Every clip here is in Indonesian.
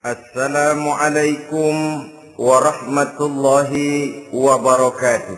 Assalamualaikum warahmatullahi wabarakatuh.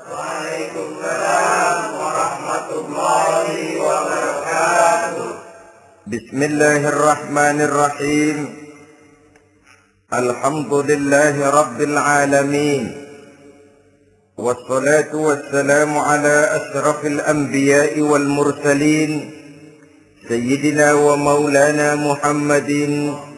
Waalaikumsalam warahmatullahi wabarakatuh. Bismillahirrahmanirrahim. Alhamdulillahi rabbil alamin. Wassalatu wassalamu ala ashrafil anbiya'i wal mursalin, Sayyidina wa maulana Muhammadin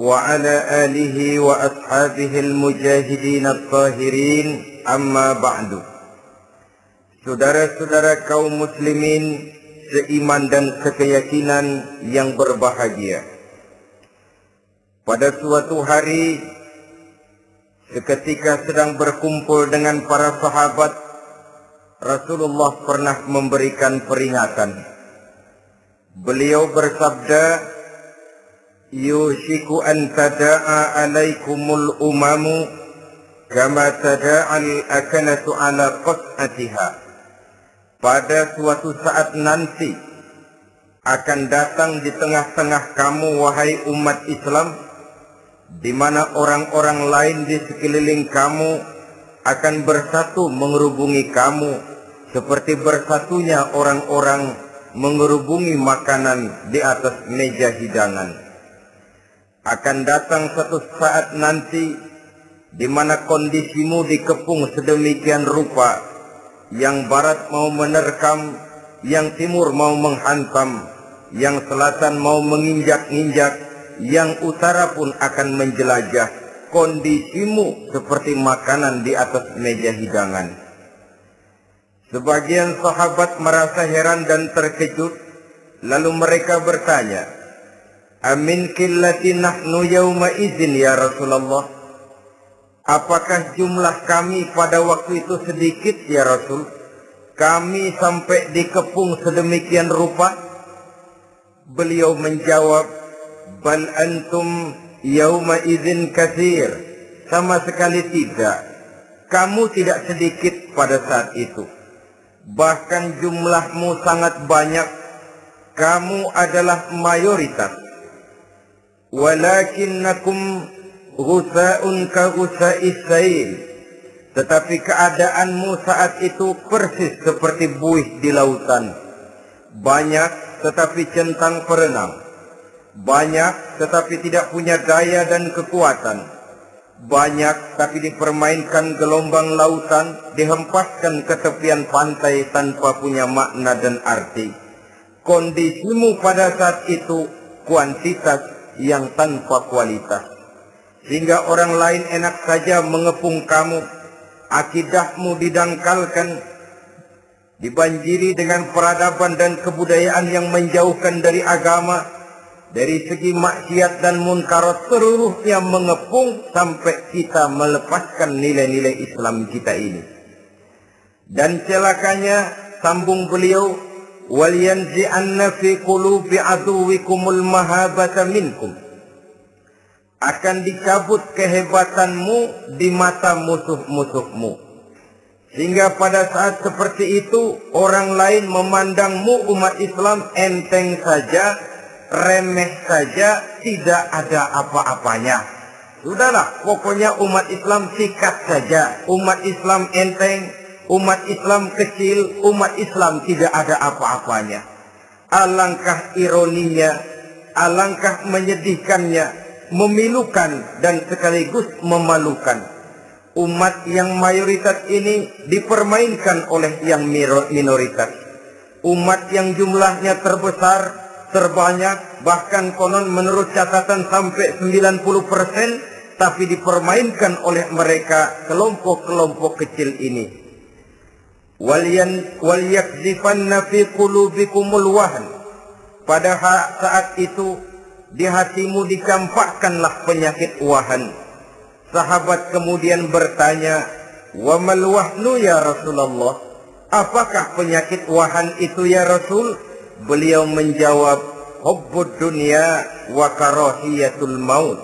وعلى آله وأصحابه المجاهدين الطاهرين أما بعد. Saudara-saudara kaum muslimin seiman dan sekeyakinan yang berbahagia, pada suatu hari seketika sedang berkumpul dengan para sahabat, Rasulullah pernah memberikan peringatan. Beliau bersabda, yushiku an tada'a alaikumul umamu kama tada'al akanatu ala qas'atiha. Pada suatu saat nanti akan datang di tengah-tengah kamu, wahai umat Islam, di mana orang-orang lain di sekeliling kamu akan bersatu mengerubungi kamu seperti bersatunya orang-orang mengerubungi makanan di atas meja hidangan. Akan datang satu saat nanti di mana kondisimu dikepung sedemikian rupa, yang barat mau menerkam, yang timur mau menghantam, yang selatan mau menginjak-injak, yang utara pun akan menjelajah. Kondisimu seperti makanan di atas meja hidangan. Sebagian sahabat merasa heran dan terkejut, lalu mereka bertanya, amin qillati nahnu yawma izin ya Rasulullah. Apakah jumlah kami pada waktu itu sedikit ya Rasul? Kami sampai dikepung sedemikian rupa? Beliau menjawab, bal antum yawma izin katsir. Sama sekali tidak. Kamu tidak sedikit pada saat itu. Bahkan jumlahmu sangat banyak. Kamu adalah mayoritas. Walakinnakum ghusa'un ka ghusa'is sail. Tetapi keadaanmu saat itu persis seperti buih di lautan. Banyak tetapi centang perenang. Banyak tetapi tidak punya daya dan kekuatan. Banyak tapi dipermainkan gelombang lautan, dihempaskan ke tepian pantai tanpa punya makna dan arti. Kondisimu pada saat itu kuantitas yang tanpa kualitas, sehingga orang lain enak saja mengepung kamu. Akidahmu didangkalkan, dibanjiri dengan peradaban dan kebudayaan yang menjauhkan dari agama. Dari segi maksiat dan munkarat seluruhnya mengepung sampai kita melepaskan nilai-nilai Islam kita ini. Dan celakanya, sambung beliau, waliyanzi'anna fi qulubi aduwikumul mahabata minkum. Akan dicabut kehebatanmu di mata musuh-musuhmu, sehingga pada saat seperti itu orang lain memandangmu umat Islam enteng saja, remeh saja, tidak ada apa-apanya. Sudahlah, pokoknya umat Islam sikat saja, umat Islam enteng, umat Islam kecil, umat Islam tidak ada apa-apanya. Alangkah ironinya, alangkah menyedihkannya, memilukan dan sekaligus memalukan. Umat yang mayoritas ini dipermainkan oleh yang minoritas. Umat yang jumlahnya terbesar, terbanyak, bahkan konon menurut catatan sampai 90%, tapi dipermainkan oleh mereka, kelompok-kelompok kecil ini. Waliyakzifanna fi qulubikumul wahn. Pada saat itu di hatimu dicampakkanlah penyakit wahan. Sahabat kemudian bertanya, wa mal wahnu ya Rasulullah? Apakah penyakit wahan itu ya Rasul? Beliau menjawab, hubbud dunya wa karahiyatul maut.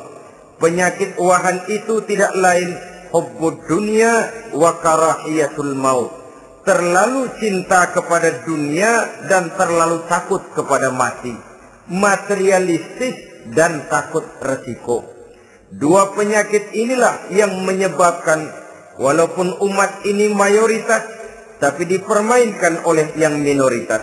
Penyakit wahan itu tidak lain hubbud dunya wa karahiyatul maut. Terlalu cinta kepada dunia dan terlalu takut kepada mati. Materialistis dan takut resiko. Dua penyakit inilah yang menyebabkan walaupun umat ini mayoritas, tapi dipermainkan oleh yang minoritas.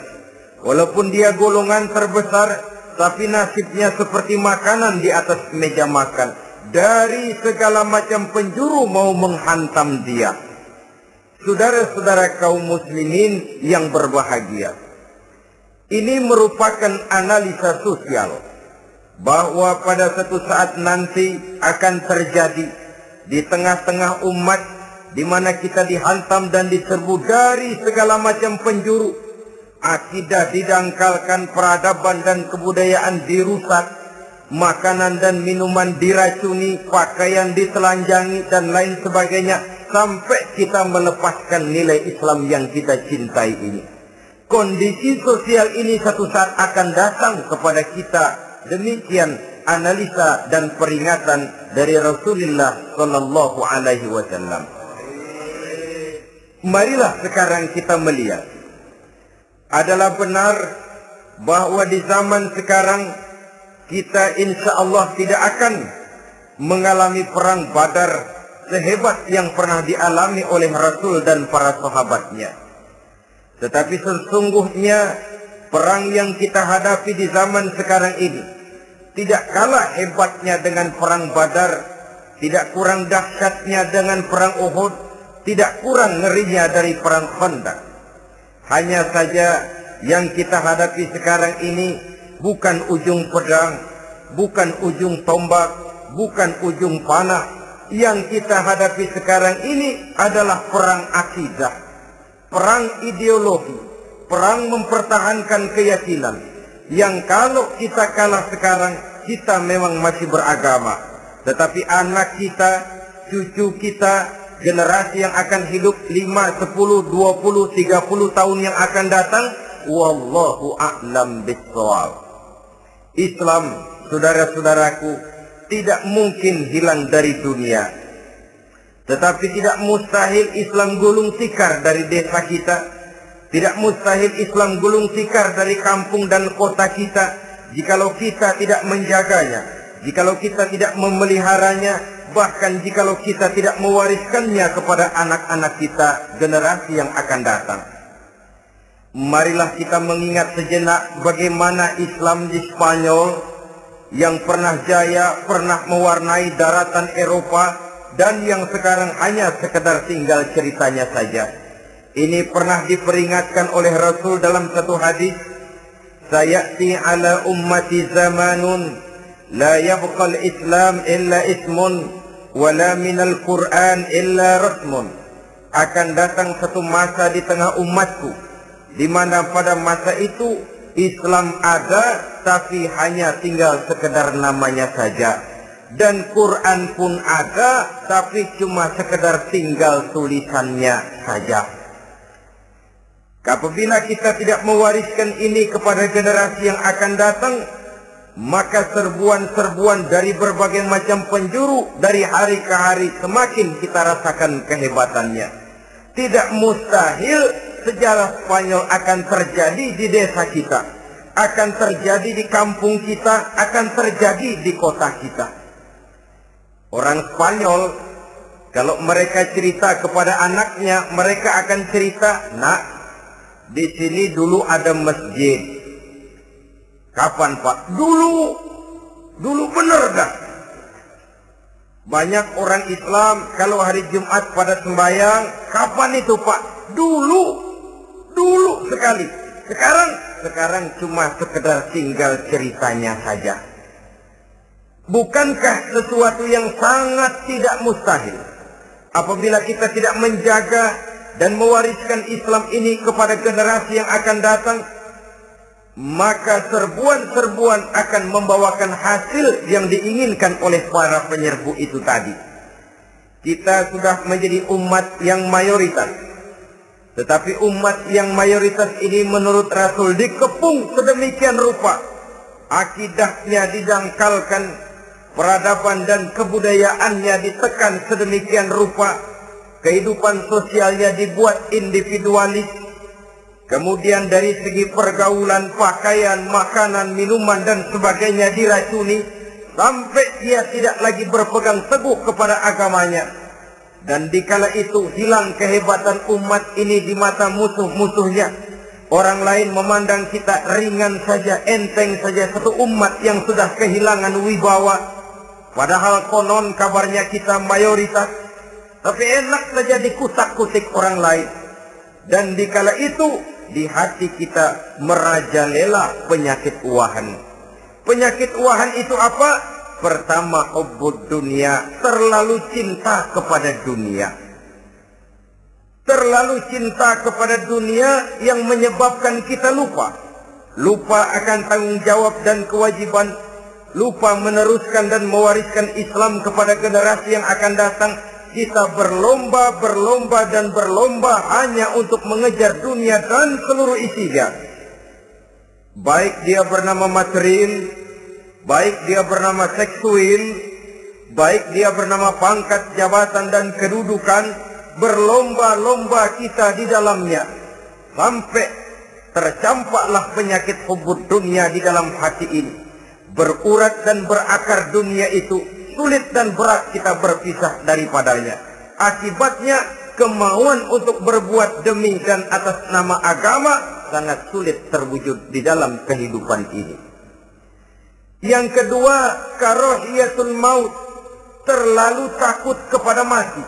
Walaupun dia golongan terbesar, tapi nasibnya seperti makanan di atas meja makan. Dari segala macam penjuru mau menghantam dia. Saudara-saudara kaum muslimin yang berbahagia, ini merupakan analisa sosial bahwa pada suatu saat nanti akan terjadi di tengah-tengah umat di mana kita dihantam dan diserbu dari segala macam penjuru. Akidah didangkalkan, peradaban dan kebudayaan dirusak, makanan dan minuman diracuni, pakaian ditelanjangi dan lain sebagainya, sampai kita melepaskan nilai Islam yang kita cintai ini. Kondisi sosial ini satu saat akan datang kepada kita. Demikian analisa dan peringatan dari Rasulullah Sallallahu Alaihi Wasallam. Marilah sekarang kita melihat, adalah benar bahwa di zaman sekarang kita insya Allah tidak akan mengalami perang Badar sehebat yang pernah dialami oleh Rasul dan para sahabatnya. Tetapi sesungguhnya perang yang kita hadapi di zaman sekarang ini tidak kalah hebatnya dengan perang Badar, tidak kurang dahsyatnya dengan perang Uhud, tidak kurang ngerinya dari perang Khandaq. Hanya saja yang kita hadapi sekarang ini bukan ujung pedang, bukan ujung tombak, bukan ujung panah. Yang kita hadapi sekarang ini adalah perang akidah, perang ideologi, perang mempertahankan keyakinan. Yang kalau kita kalah sekarang, kita memang masih beragama. Tetapi anak kita, cucu kita, generasi yang akan hidup 5, 10, 20, 30 tahun yang akan datang, wallahu a'lam bishawab. Islam, saudara-saudaraku, tidak mungkin hilang dari dunia. Tetapi tidak mustahil Islam gulung tikar dari desa kita. Tidak mustahil Islam gulung tikar dari kampung dan kota kita, jikalau kita tidak menjaganya, jikalau kita tidak memeliharanya, bahkan jikalau kita tidak mewariskannya kepada anak-anak kita, generasi yang akan datang. Marilah kita mengingat sejenak bagaimana Islam di Spanyol yang pernah jaya, pernah mewarnai daratan Eropa, dan yang sekarang hanya sekedar tinggal ceritanya saja. Ini pernah diperingatkan oleh Rasul dalam satu hadis, sayati ala ummati zamanun la yabqal Islam illa ismun wala minal Quran illa rasmun. Akan datang satu masa di tengah umatku di mana pada masa itu Islam ada tapi hanya tinggal sekedar namanya saja, dan Quran pun ada tapi cuma sekedar tinggal tulisannya saja. Apabila kita tidak mewariskan ini kepada generasi yang akan datang, maka serbuan-serbuan dari berbagai macam penjuru dari hari ke hari semakin kita rasakan kehebatannya. Tidak mustahil sejarah Spanyol akan terjadi di desa kita, akan terjadi di kampung kita, akan terjadi di kota kita. Orang Spanyol, kalau mereka cerita kepada anaknya, mereka akan cerita, nak, di sini dulu ada masjid. Kapan Pak? Dulu bener dah. Banyak orang Islam kalau hari Jumat pada sembahyang, kapan itu Pak? Dulu sekali. Sekarang cuma sekedar tinggal ceritanya saja. Bukankah sesuatu yang sangat tidak mustahil apabila kita tidak menjaga dan mewariskan Islam ini kepada generasi yang akan datang? Maka serbuan-serbuan akan membawakan hasil yang diinginkan oleh para penyerbu itu tadi. Kita sudah menjadi umat yang mayoritas, tetapi umat yang mayoritas ini menurut Rasul dikepung sedemikian rupa, akidahnya didangkalkan, peradaban dan kebudayaannya ditekan sedemikian rupa, kehidupan sosialnya dibuat individualis. Kemudian dari segi pergaulan, pakaian, makanan, minuman dan sebagainya diracuni. sampai dia tidak lagi berpegang teguh kepada agamanya. Dan dikala itu hilang kehebatan umat ini di mata musuh-musuhnya. Orang lain memandang kita ringan saja, enteng saja, satu umat yang sudah kehilangan wibawa. Padahal konon kabarnya kita mayoritas, tapi enak saja dikutak-kutik orang lain. Dan dikala itu di hati kita merajalela penyakit uahan. Penyakit uahan itu apa? Pertama, hubbud dunia, terlalu cinta kepada dunia. Terlalu cinta kepada dunia yang menyebabkan kita lupa. Lupa akan tanggung jawab dan kewajiban. Lupa meneruskan dan mewariskan Islam kepada generasi yang akan datang. Kita berlomba hanya untuk mengejar dunia dan seluruh isinya. Baik dia bernama material, baik dia bernama seksual, baik dia bernama pangkat, jabatan dan kedudukan, berlomba-lomba kita di dalamnya. Sampai tercampaklah penyakit hubbud dunia di dalam hati ini. Berurat dan berakar dunia itu, sulit dan berat kita berpisah daripadanya. Akibatnya kemauan untuk berbuat demi dan atas nama agama sangat sulit terwujud di dalam kehidupan ini. Yang kedua, karahiyatul maut, terlalu takut kepada mati.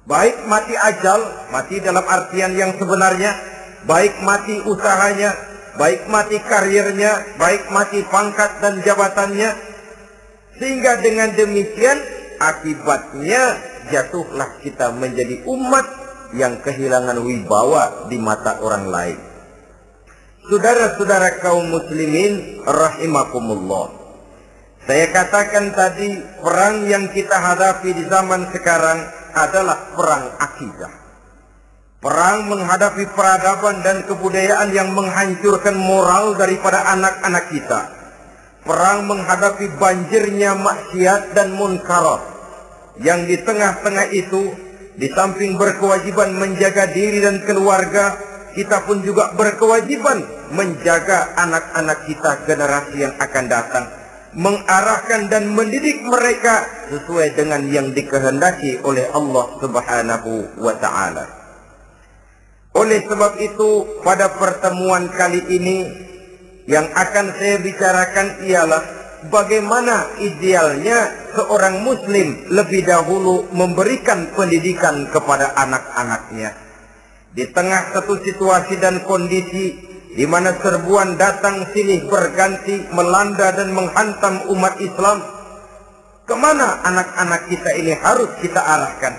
Baik mati ajal, mati dalam artian yang sebenarnya, baik mati usahanya, baik mati karirnya, baik mati pangkat dan jabatannya. Sehingga dengan demikian akibatnya jatuhlah kita menjadi umat yang kehilangan wibawa di mata orang lain. Saudara-saudara kaum muslimin rahimakumullah. Saya katakan tadi, perang yang kita hadapi di zaman sekarang adalah perang akidah. Perang menghadapi peradaban dan kebudayaan yang menghancurkan moral daripada anak-anak kita. Perang menghadapi banjirnya maksiat dan munkarat. Yang di tengah-tengah itu, di samping berkewajiban menjaga diri dan keluarga, kita pun juga berkewajiban menjaga anak-anak kita, generasi yang akan datang. Mengarahkan dan mendidik mereka sesuai dengan yang dikehendaki oleh Allah Subhanahu wa ta'ala. Oleh sebab itu, pada pertemuan kali ini yang akan saya bicarakan ialah bagaimana idealnya seorang muslim lebih dahulu memberikan pendidikan kepada anak-anaknya. Di tengah satu situasi dan kondisi di mana serbuan datang silih berganti melanda dan menghantam umat Islam, kemana anak-anak kita ini harus kita arahkan?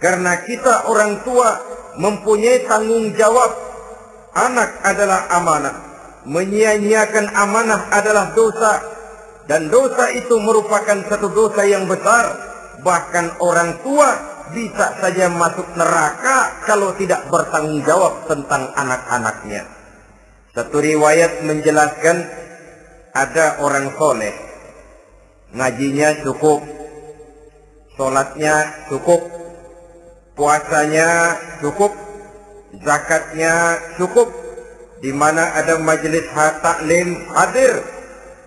Karena kita orang tua mempunyai tanggung jawab. Anak adalah amanah. Menyia-nyiakan amanah adalah dosa. Dan dosa itu merupakan satu dosa yang besar. Bahkan orang tua bisa saja masuk neraka kalau tidak bertanggung jawab tentang anak-anaknya. Satu riwayat menjelaskan ada orang soleh, ngajinya cukup, sholatnya cukup, puasanya cukup, zakatnya cukup, di mana ada majelis taklim hadir,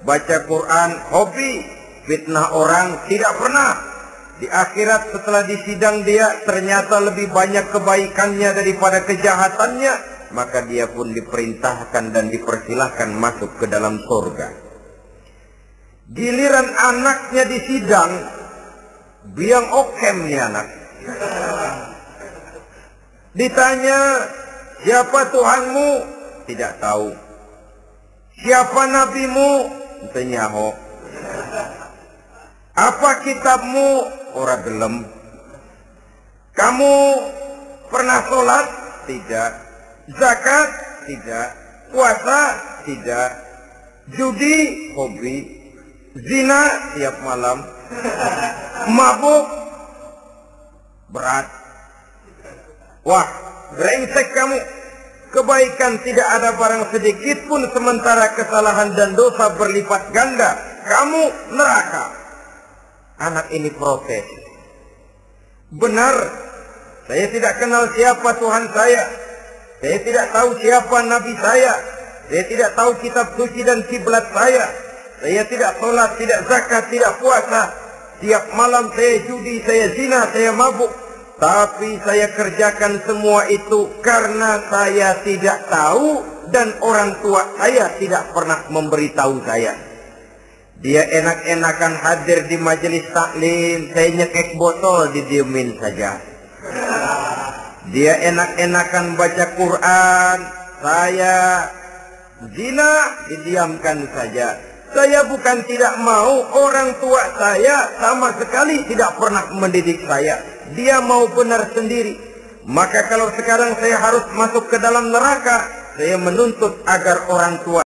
baca Quran hobi, fitnah orang tidak pernah. Di akhirat setelah disidang dia ternyata lebih banyak kebaikannya daripada kejahatannya, maka dia pun diperintahkan dan dipersilahkan masuk ke dalam surga. Giliran anaknya disidang, biang okem nih anak. Ditanya, siapa Tuhanmu? Tidak tahu. Siapa nabimu? Nyaho. Apa kitabmu? Ora gelem. Kamu pernah sholat? Tidak. Zakat? Tidak. Puasa? Tidak. Judi? Hobi. Zina? Tiap malam. Mabuk? Berat. Wah, brengsek kamu. Kebaikan tidak ada barang sedikit pun, sementara kesalahan dan dosa berlipat ganda. Kamu neraka. Anak ini protes. Benar, saya tidak kenal siapa Tuhan saya. Saya tidak tahu siapa Nabi saya. Saya tidak tahu kitab suci dan kiblat saya. Saya tidak sholat, tidak zakat, tidak puasa. Tiap malam saya judi, saya zina, saya mabuk. Tapi saya kerjakan semua itu karena saya tidak tahu dan orang tua saya tidak pernah memberitahu saya. Dia enak-enakan hadir di majelis taklim, saya nyekek botol, didiemin saja. Dia enak-enakan baca Quran, saya zina, didiamkan saja. Saya bukan tidak mau, orang tua saya sama sekali tidak pernah mendidik saya. Dia mau benar sendiri. Maka kalau sekarang saya harus masuk ke dalam neraka, saya menuntut agar orang tua